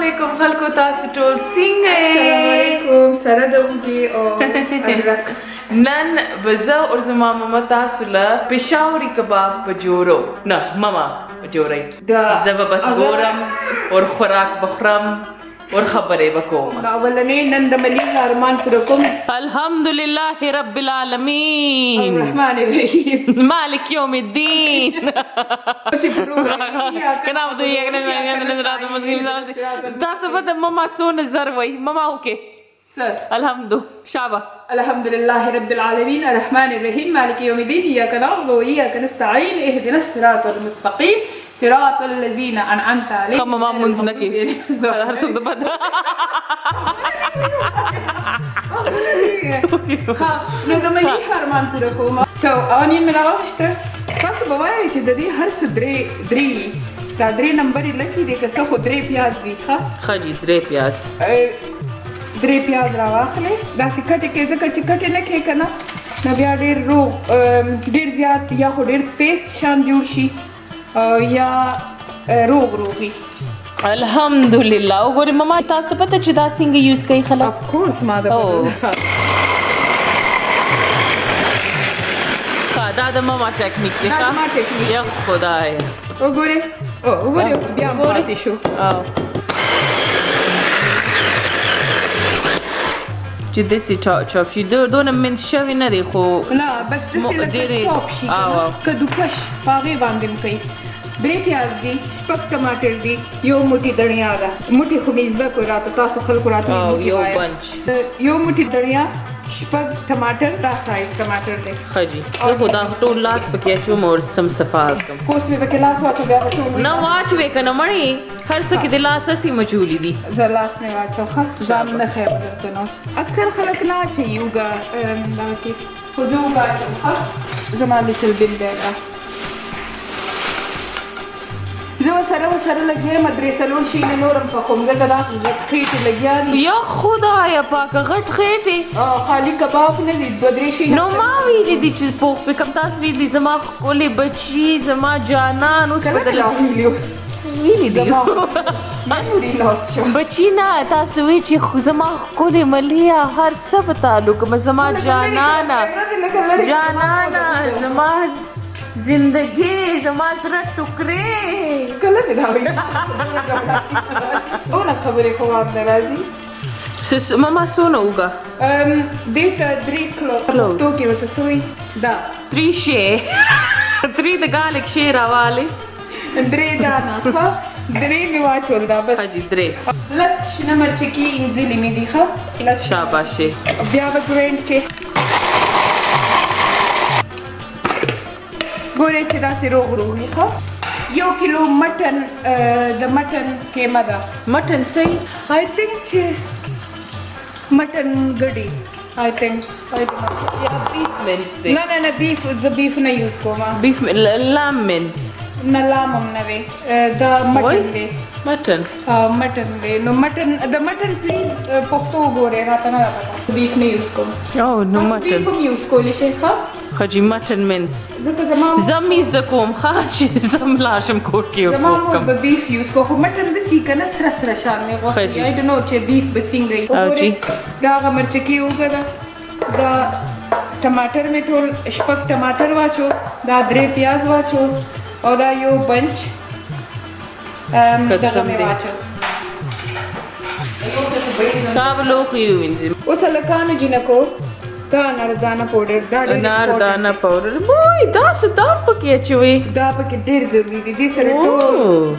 علیکم خلکو تاسو ټول څنګه السلام علیکم سره د اوږې او ادرک نن به زه او زما ماما تاسو له پېښوري کباب په جوړو نه ماما په جوړی زه به بس ګورم اور خوراک بخورم اور خبرې به کوم اولنې نن د ملیح ارمان پوره کوم الحمدلله رب العالمین الرحمن الرحیم مالک یوم الدین کنا بدو یک نه رات مسلمان تاسو به ماما سونه زر وای ماما اوکے سر الحمد شابه الحمد لله رب العالمين الرحمن الرحيم مالك يوم الدين إياك نعبد وإياك نستعين اهدنا الصراط المستقيم صراط الذين أنعمت عليهم ماما منځ نه کې هر څوک د بد نو د ملیح ارمان پوره کوم سو اونین مې راوښته تاسو به وایئ چې د دې هر څه درې دا درې نمبر یې لکي دی که څه خو درې پیاز دي ښه جي درې پیاز درې پیاز راواخلئ داسې کټې کې ځکه چې کټې نه کې که نه نو بیا ډېر روغ ډېر زیات یا خو ډېر پیسټ شان جوړ شي یا روغ روغي الحمدلله وګورئ ماما تاسو ته پته چې دا څنګه یوز کوي خلک افکورس ما د دا د ماما ټیکنیک دی دا زما ټیکنیک یا خدای وګورئ وګورئ اوس بیا پاتې شو چې داسې چاپ شي دونه منځ شوي نه دی خو نه بس داسې لکه چاپ شي کدوکش په هغې باندې م کوي درې پیاز دي شپږ ټماټر دي یو موټي دڼیا ده موټي خو مې زده کړو راته تاسو خلکو راته یو بنچ یو موټي دڼیا شپږ ټماټر دا سایز ټماټر دی ښه جي زه خو دا ټول لاس پکې اچوم اور سم صفا کړم کوس مې پکې لاس واچو بیا به ټول نه واچوې که نه مړې هر څه کې د لاس هسې مچولي دي زه لاس مې واچو ښه ځان نه خیر درته نو اکثر خلک نه اچوي اوږه دغه کې خو زه اوږه اچوم ښه زما لیټل بل دی دا زه ورسره لګیا درې څلور شیونه نور هم پخوم ځکه دا خېټې لګیا دي یا خدایه پاکه غټ خېټې خالي کباب نه دي دوه درې شیونه نو ما ویلي دي چې پوخ پې کوم تاسو ویلي دي زما ښکلې بچي زما جانان اوس ویلي دي بچی نه تاسو وی چې زما ښکلې ملیحه هر څه به تعلق زما جانانه زما زندگی زما زړه ټوکرې کله مې دا وایي ټوله خبرې خو هم نه راځي ماما څونه اوږه دې ته 3 پښتو کې ورته څه وایي دا 3 شی 3 د ګالک شی راوالې 3 دانه ښه 3 مې واچول دا بس حاجي 3 لس شنه مرچکي انځلې مې دي ښه لس شاباشي بیا به ګرینډ کې ګورئ چې داسې روغ وي ښه 1 کیلو مټن د مټن قیمه ده مټن صحیح آی تھنک چې مټن ګډي آی تھنک یا بیف منس دی نه بیف زه بیف نه یوز کوم بیف لام منس نه لام هم نه دی دا مټن دی مټن دی نو مټن د مټن پلیز پښتو وګورئ راته نه پته بیف نه یوز کوم او نو مټن بیف هم یوز کولی شئ ښه ښه جي مټن منس ځکه زما زه مې زده کوم ښه چې زه هم لاړ شم کور کې زما مور به بیف یوز کوو خو مټن داسې که نه سره شان دی غوښې آی ډونټ نو چې بیف به څنګه وي دا هغه مرچکي اوږه ده دا ټماټر مې ټول شپږ ټماټر واچو دا 3 پیاز واچو او دا یو بنچ دغه مې واچو دا به لوښي ووینځي اوس هلکانو جینکو دا اناردانه پاوډر دا اناردانه پاوډر وای تاسو دا پکې اچوئ دا پکې ډېر ضروري دي دې سره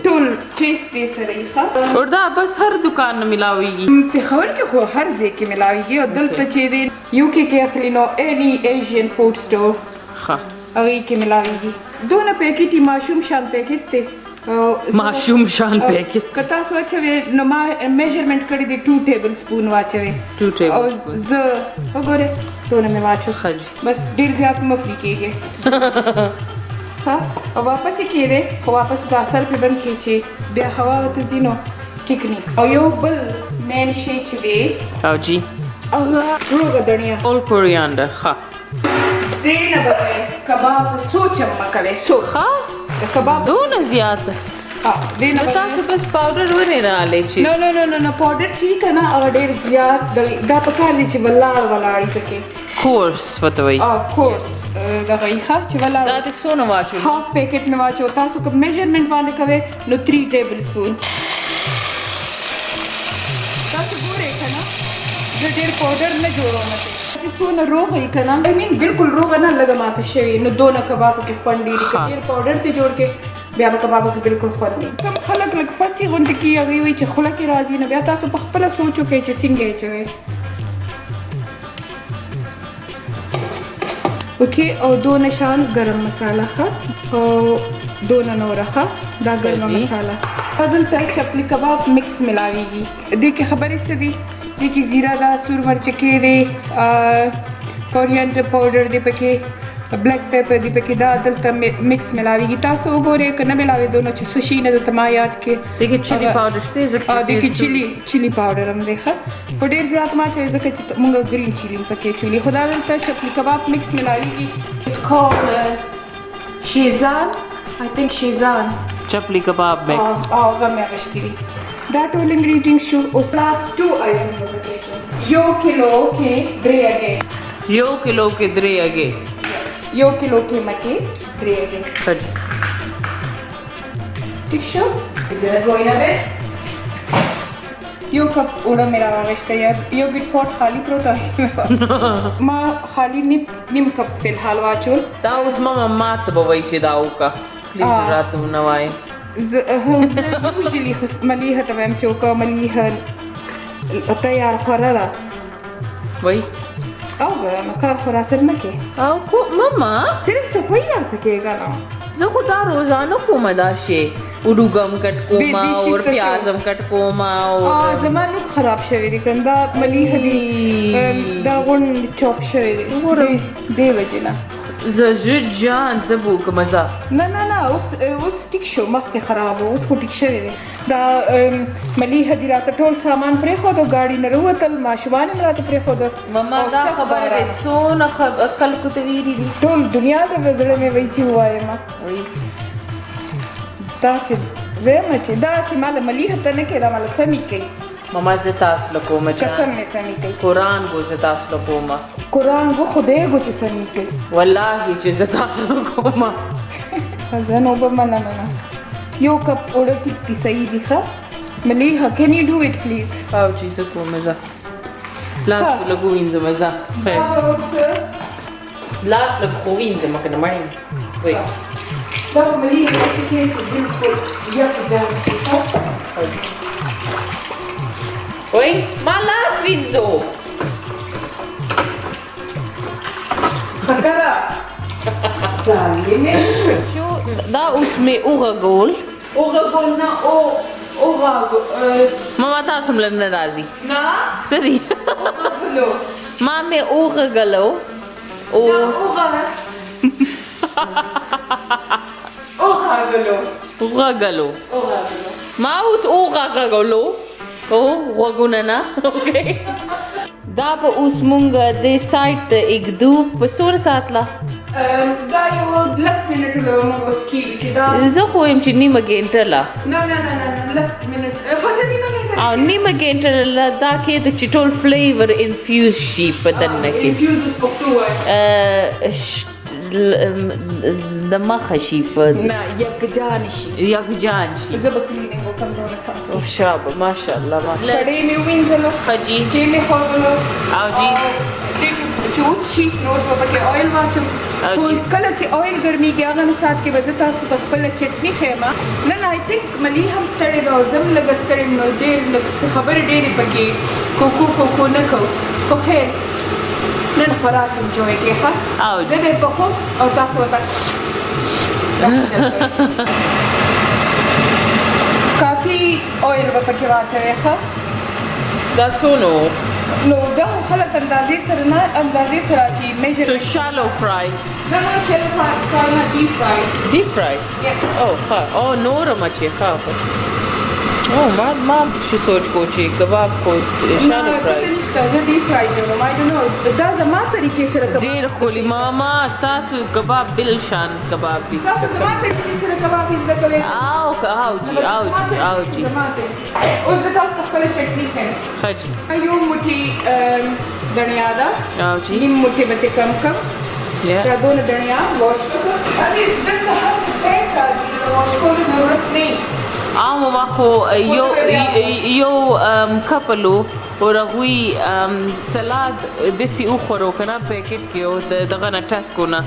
ټول ټیسټ دې سره یې ښه اور دا بس هر دکان نه ملاویږي پېښور کې خو هر ځای کې ملاویږي او دلته چې دی یو کې اخلي نو اینی ایشین فوډ سټور ښه هغې کې ملاویږي دونه پیکټ ماشوم شان پیکټ دی ماشوم شان پیکټ که تاسو اچوئ نو ما میجرمنټ کړی دی 2 ټیبل سپون واچوئ 2 ټیبل او زه وګورئ ټوله مې واچو بس ډېر زیات مه پرې کېږي ها او واپس یې کېدی خو واپس دا اصل پرې بند کړي چې بیا هوا ورته ځي نو ټیک نه او یو بل مین شی چې دی او جي هغه روغه دڼیا اول کوریانډر ښه دې نه به کوئ کباب څو چمه کوئ څو ښه د کباب دونه زیاته دینه نو تاسو بس پاوډر ونی نه لې چې نه پاوډر چې کنه هغه ډېر زیات دا پکار دي چې ولاړی پکې کورس وتوي کورس دا غیخه چې ولاړ دا د سونه واچو هاف پیکټ نه واچو تاسو کوم میجرمنٹ باندې کوي نو 3 ټیبل سپون تاسو ګورئ کنه د ډېر پاوډر نه جوړونه چې سونه روغ وي کنه آی مین بالکل روغ نه لګه ماته شوی نو دونه کباب کې خوند ډېر ډېر پاوډر ته جوړ کې بیا به کباب کې بالکل خوند نه کوم خلک لګ فسی غونډه کې هغه وي چې خوله کې راځي نه بیا تاسو په خپل سوچو کې چې څنګه یې چوي اوکې او 2 نشان گرم مساله ښه او 2 نوره ښه دا ګرم مساله دلته چپلی کباب مکس ملاویږي دې کې خبرې څه دي دې کې زیره ده سور مرچکې دی کورینډر پاوډر دی پکې بلیک پیپر دی پکې دا دلته مکس ملاویږي تاسو وګورئ که نه ملاوي دونو چې څه شي نه درته ما یاد کې دې کې چili پاوډر شته دې کې چili پاوډر هم دی ښه خو ډېر زیات ما چې ځکه چې موږ ګرین چili پکې چولي خو دا دلته چپلی کباب مکس ملاویږي شیزان I think شیزان چپلی کباب مکس هغه مې اخیستی دي دا ټول انګریډینټ شو اوس لاست 2 آیټم پکې یو کیلو کې 3 اگې یو کیلو کې 3 اگې یو کیلو کې مکې 3 اگې ٹھیک شو ادھر واینا به یو کپ اوړه مې راوغشته یو ګټ پټ خالی پروت ما خالی نیم کپ فلحال واچول دا اوس ماته به وایي چې دا وکړه پلیز راته ونه وایي زه یوزلی ملیحه ته وایم چې وکړه ملیحه تیار خوره ده وایي او ګرانه کار خو راسره نه کې او کو ماما صرف صفائی راسه کېږه نه زه خو دا روزانه کومه دا شی وډوګم کټ کوما اور پیازم کټ کوما اور زما نوک خراب شوی دی کنه دا ملیحه دی دا غون چاپ شوی دی دی وجه نه زه جان زه به وکړم زه نه اوس ټیک شو مخکې خراب و اوس خو ټیک شوی دی دا ملیحه دی راته ټول سامان پرېښودو ګاډي نه راووتل ماشومان هم راته پرېښودو ماما دا خبره دی څونه خلکو ته ویلي دي ټول دنیا ته به زړه مې وایي چې ووایم داسې وایم چې داسې ما له ملیحه ته نه کېده ما له سمې کوي ماما زه تاسو له کومه قسم مې سمې کوي قرآن گو زه تاسو له کومه قرآن گو خدای گو چې سمې کوي والله چې زه تاسو له کومه زه نو به مننه نه یو کپ اوړه کې صحیح دي ښه ملیحه کین یو ډو اټ پلیز او چې زه کومه زه لاس لږ ووینځم زه لاس لږ خو وینځم که نه مړیم وایي دا به ملیحه داسې کوي چې بالکل یخ جام شي وایي ما لاس وینځو خطره شو دا اوس مې وغږول نه ماما تاسو هم لږ نه راځي نه څه دي ما مې وغږلو وغږلو ما اوس وغږلو غوږونه نه اوکې دا به اوس مونږ دې سایډ ته ایږدو په څومره ساعت لا دا یو 10 منټه له موږ اوس کېږي چې دا زه خو یم چې نیمه ګنټه لا نه 10 منټ خاصه نیمه ګنټه او نیمه ګنټه لا دا کې د چې ټول فلیور انفیوز شي په دننه کې انفیوز پښتو وایي د مخه شي په نه یکجان شي زه به کلینینګ وکړم دونه ساعت او شابه ماشاءالله کړۍ مې ووینځلو ښه جي کې مې خوړلو او جي چې وچشي نو اوس به پکې آیل واچم خو کله چې آیل ګرمېږي هغه نه ساعت کې به زه تاسو ته خپله چټني ښیم نن آی تھنک ملی هم ستړې ده او زه هم لږه ستړې یم نو ډېر لږ خبرې ډېرې پکې کوکو نه کوو خو خیر نن خوراک انجوی کې ښه زه دې پخوم او تاسو ورته کافي آیل به پکې واچوئ ښه دا څونه نو دا خلک اندازې سره نه اندازې سره چې میجر So shallow fry. No, shallow fry not deep fry. Deep fry? Yeah. Oh, ها. Oh, نورم اچي ها. ما شو سوچ کو چې کباب کو شالو فرای نشته زه ډیپ فرای کوم I don't know دا زما طریقې سره کباب ډیر خولي ماما تاسو کباب بل شان کباب دي تاسو زما طریقې سره کباب زده کوئ او جی اوس د تاسو خپل چټني کوي خاجي یو موټي دنیا دا او جی نیم موټي به کم دا دونه دنیا واش کړه اسی دغه هر څه پېټ راځي د واش کولو ضرورت نه ماما خو یو کپلو اور هغوی سلاد دسی وخورو که نه پیکټ کې او دغه نه ټسټ کو نه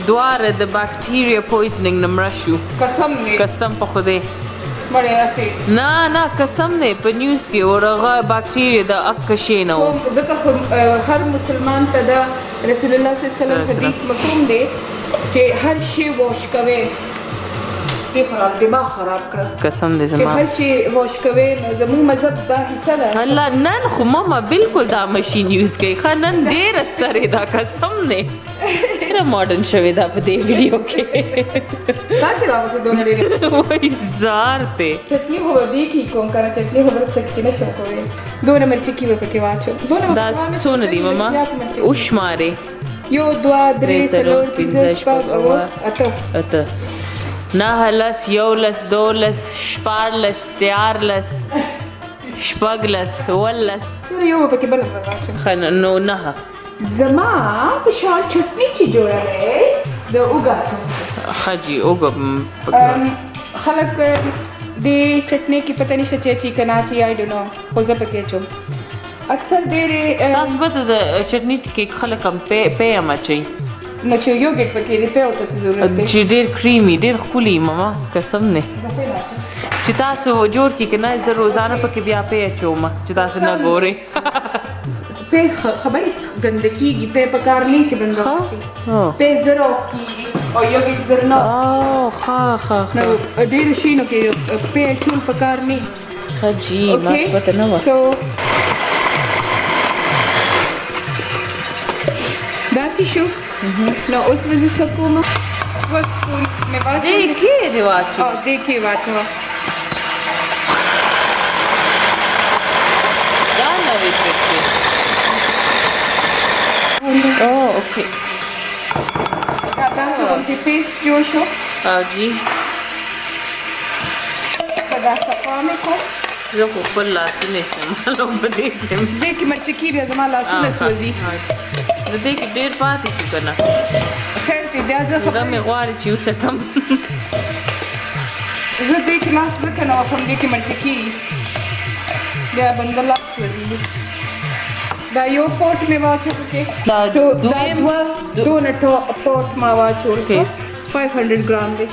دواړه د باکټیریا پویزنینګ نه مړه شو قسم په خدای نه قسم دی په نیوز کې اور هغه باکټیریا د اک شی نه و ځکه هر مسلمان ته د رسول الله صلی الله علیه وسلم حدیث مفهوم دی چې هر شی واش کوي دماغ خراب کړه قسم دې زما چې هر شي واش کوي زموږ مذهب دا حصہ ده الله نن خو ماما بالکل دا ماشین یوز کوي خو نن ډېر سترې دا قسم دی ډېره ماډرن شوې ده په دې ویډیو کې دا چې راوځي دونه ډېر وایي زار دی چټني هو دې کې کوم کنه چټني هو بل سکه نشم کوي دونه مرچ کې په کې واچو دونه دا څونه دي ماما او شمارې 1 2 3 4 5 6 نه لس یو لس دو لس شپار لس تیار لس شپږ لس ولس یو پکې بل راځي نو نه زما په شان چټني چې جوړه زه وګاټم خاجي وګم خلک دې چټني کې پته نشته چې چیکن اچي I don't know خو زه پکې چوم اکثر ډېرې تاسو به د چټني کې خلک هم پې هم اچوي نو چې یوګټ پکې دی په اوته ضرورت دی چې ډېر کریمي ډېر ښکلي ماما قسم نه چې تاسو جوړ کړي که نه زه روزانه پکې بیا پې اچوم چې تاسو نه ګورئ پې خبرې ګنده کېږي پې په کار نه چې بنده واچي پې زر آف کېږي او یوګټ زر نه نو ډېرو شیانو کې پې اچول په کار نه ښه جي ما پته نه وه داسې شو نو اوس به زه څه کوم ورسپون مې واچوم دې کې دې واچو دې کې واچوه دا نوې چټني اوکې داسې غوندې پیسټ جوړ شو او جی دا صفا مې کړو زه خو خپل لاسونه استعمالوم په دې کې دې کې مرچکي بیا زما لاسونه سوځي د دې کې ډېر پاتې شو که نه خیر دی بیا زه زړه مې غواړي چې وساتم زه دې کې لاس ځکه نه وخم دې کې مرچکي بیا بنده لاس سوځي دا یو پوټ مې واچو پکې دا دونه پوټ ما واچول 500 ګرام دی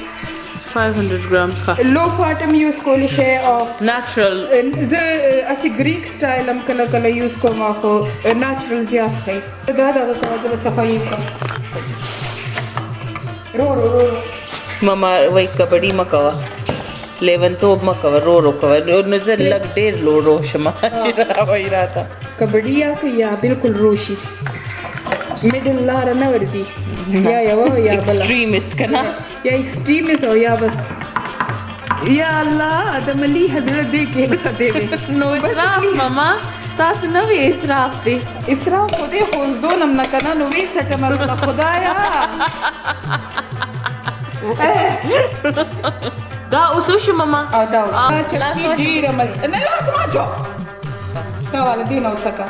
500 grams ښه لو فاټ هم یوز کولی شئ او ناتچرل زه هسې ګریک سټایل هم کله کله یوز کوم خو ناتچرل زیات ښه دا دغه کوه زه به صفایي کوم رو ماما وایي کبډي مه کوه لیونتوب مه کوه رو کوه نو زه لږ ډېر رو شم چې راوایي راته کبډي یا که یا بالکل روشي میډل لاره نه ورځي یا یوه یا بله ایکسټریمیسټ که نه یا ایکسټریمیسټ او یا بس یا الله د ملي حضرت دې کې دی نو اسراف ماما تاسو نه وی اسراف دی اسراف خو دې خو زدونم نه که نه نو وی سټم الله خدایا دا اوس وشو ماما او دا اوس چټني ډېره مزه نه لاس ماچو دا والا دې نه وسکه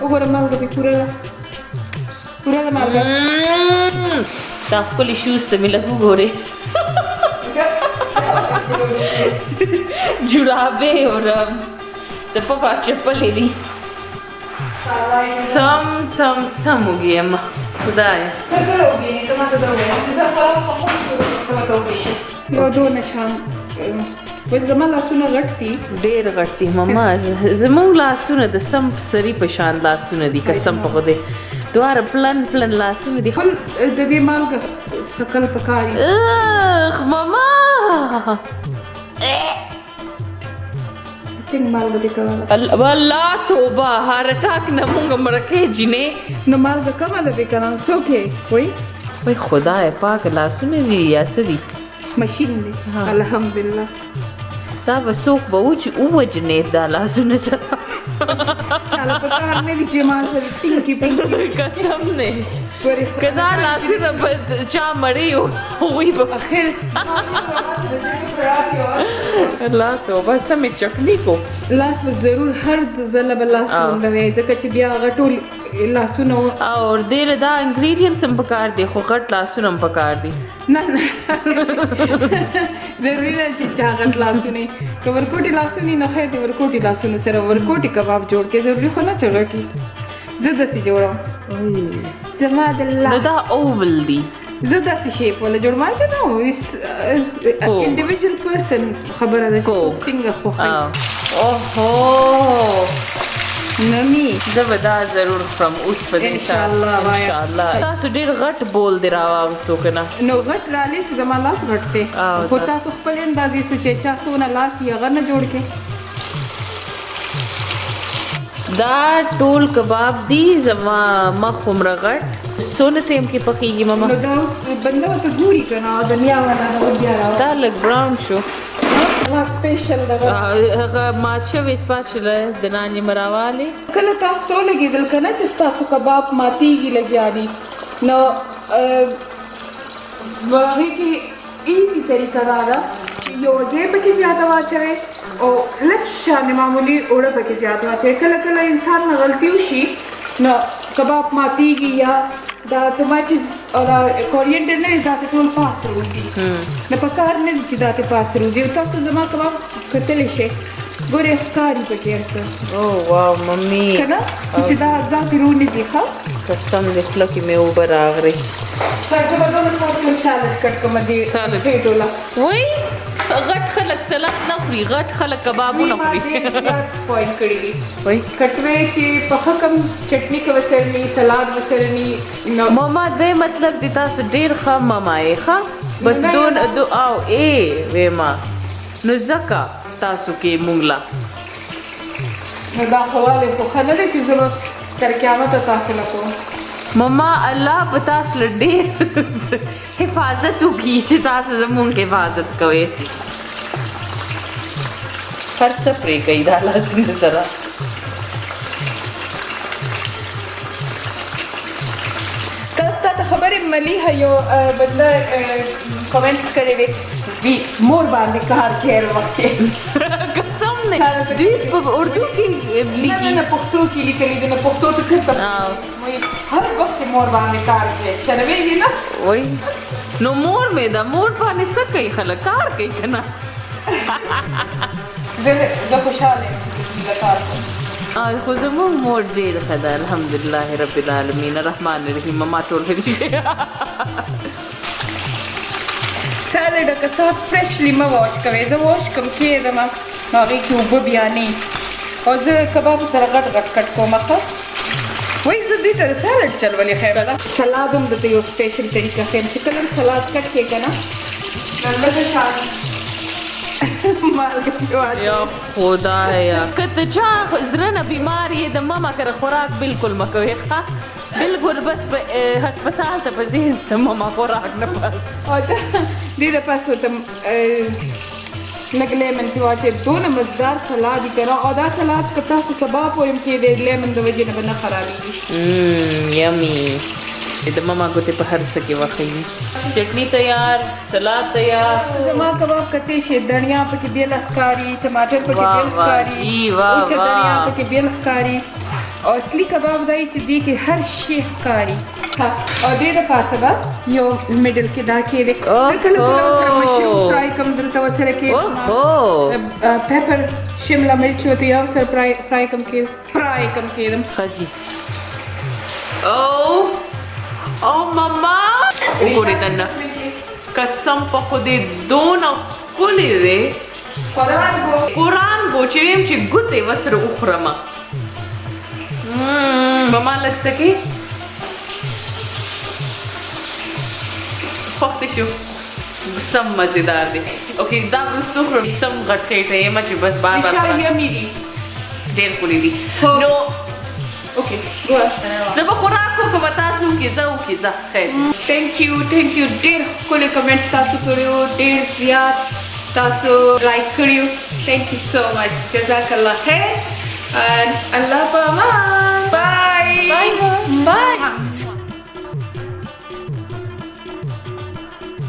وګوره مالګه دې پوره ده مالګه دا ښکلي شوز ته مې لږ وګورې جرابې اور د پپا چپلې دي سم وګي اما خدایا یو دونه شان زما لاسونه غټ دي ډېر غټ دي ماما زموږ لاسونه د سم سري په شان لاسونه دي قسم په خدای دواړه پلن لاسونه دي د دې مالګه سکل پکاري ماما څنګه مالګه دې کوله والله توبه هر ټاک نه مونږ مرکه جنې نو مالګه کومه ده به کنه څوکې وای خدای پاک لاسونه دي یا څه دي ماشین دی الحمدلله دا به څوک به ووجنې دا لاسونه سره چاله په کار نه دي چې ما سره ټینګي پینګي قسم نه ګورې که دا لاسونه به چا مړی وو هغوی به اخر الله توبه سمې چکني کو لاس به ضرور هر ځله به لاس لوندوي ځکه چې بیا هغه ټول لاسونه او ډېر دا انګریډینټس هم پکار دي خو غټ لاسونه هم پکار دي نه ضروري نه چې چاغت لاسونه که ورکوټي لاسونه نه خیر دي ورکوټي لاسونه سره ورکوټي کباب جوړ کې ضروري خو نه چغټي زه داسې جوړم زما د نو لاس دا اوول دي زه داسې شیپ ولا جوړ ما ته نو انډیویجوال پرسن خبره ده چې څنګه خوښي اوهو نمی زه به دا ضرور خورم اوس په دې سره انشاءالله تاسو ډېر غټ بول دې راواغستو که نه نو غټ رالې چې زما لاس غټ دی خو تاسو خپل اندازې څه چې چا څونه لاس یې هغه نه جوړ کړي دا ټول کباب دي زما مخ عمره غټ څونه ټایم کې پخېږي ماما نو دا اوس بنده ورته ګوري که نه دنیا والا نه بیا راوړي دا لږ براون شو ما سپیشل دغه هغه مات شوی سپاچله د نانې مراوالې کله تاسو ته ولګېدل که نه چې ستاسو کباب ماتېږي لګیا دي نو هغې کې ایزي طریقه دا ده چې یو هګۍ پکې زیاته واچوئ او لږ شانې معمولي اوړه پکې زیات واچوئ کله کله انسان نه غلطي وشي نو کباب ماتېږي یا دا ټماټیز او دا کورینډر نه دا ټول پاس روزي نه په کار نه دي چې دا پاس روزي او تاسو زما کباب کتلی شئ ګورې ښکاري پکې هر څه او واو ممي که نه چې دا داسې رونیځي ښه قسم دې خوله کې مې اوبه راغلې زه به دونه ساعت سالډ کټ کوم دې ټېټو له وای غټ خلک سلاد نه خوري غټ خلک کبابونه خوري پوینټ کړی دي وای کټوي چې په حکم چټنی کې وسرني سلاد وسرني نو ماما دې مطلب دې تاسو ډېر ښه ماما یې ښه بس دون او ای وېما نو ځکه تاسو کې مونږ لا نو دا خواله خو خلک چې زه تر قیامت تاسو نه کوم ماما الله په تاسو له ډېر حفاظت وکړي چې تاسو زموږ حفاظت کوئ هر څه پرېږئ دا لاسونه سره تا ته خبرې ملیحه یو بنده کمنټس کړی دی وی مور باندې کار کوي هر وخت کې قسم نه دوی په اردو کې لیکي نه پښتو کې لیکلي دي نه پښتو ته چېرته هر وخت مور باندې کار کوي شرمېږي نه وای نو مور مې ده مور باندې څه کوي خلک کار کوي که نه زه خوشحاله یم کار کوم خو زموږ مور ډېر ښه ده الحمدلله رب العالمین الرحمن الرحیم ما ټول ښه دي سالډ که څه فرشلی مه واش کوئ زه واش کوم کېدم هغې کې اوبه بیا نه او زه کباب سره غټ غټ کټ کوم ښه وایي زه دوی ته سالډ چلولې خیره ده سلاد هم دته یو سپیشل طریقه ښیم چې کله سلاد کټ کړې که نه لږه شان یا خدایا که ته چا زړه نه بیمار یې د ماما کره خوراک بالکل مه کوې ښه بالکل بس په هسپتال ته په ذهن ته ماما خوراک نه پاس او دې دپاس ورته لږ لیمن کې واچوئ دونه مزدار سلاد یې که نه او دا سلاد که تاسو سبا پورې هم کېدی لیمن د وجې نه به نه خرابېږي یمي د ماما ګوتې په هر څه کې وښیي چټني تیار سلاد تیار زما کباب کتی شي دڼیا پکې بیل ښکاري ټماټر پکې بیل ښکاري اوچه دڼیا پکې بیل ښکاري او اصلي کباب دی چې دې کې هر شی ښکاري او دې د پاسه به یو میډل کې دا کېدی زه کله کله ورسره مشروم فرای کوم دلته ورسره کېدم پیپر شمله مرچ ورته یو سره فرای کوم کېدم ښه جي او ماما وګورئ دننه قسم په خدای دونه ښکلې دی قرآن گو چې ویم چې ګوتې ورسره وخورمه ماما لږ څه کې خوښ دې شو سم مزېدار دی اوکې دا وروسته وخورم سم غټ خېټه یم چې بس بار بار ډېر ښکلي دي نو اوکې زه به خوراک وکړم تاسو وکړئ زه وکړئ خیر تھینک یو ډېر ښکلي کمنټس تاسو کړي وو ډېر زیات تاسو لایک کړیو thank you so much جزاک الله خیر and الله پامان bye bye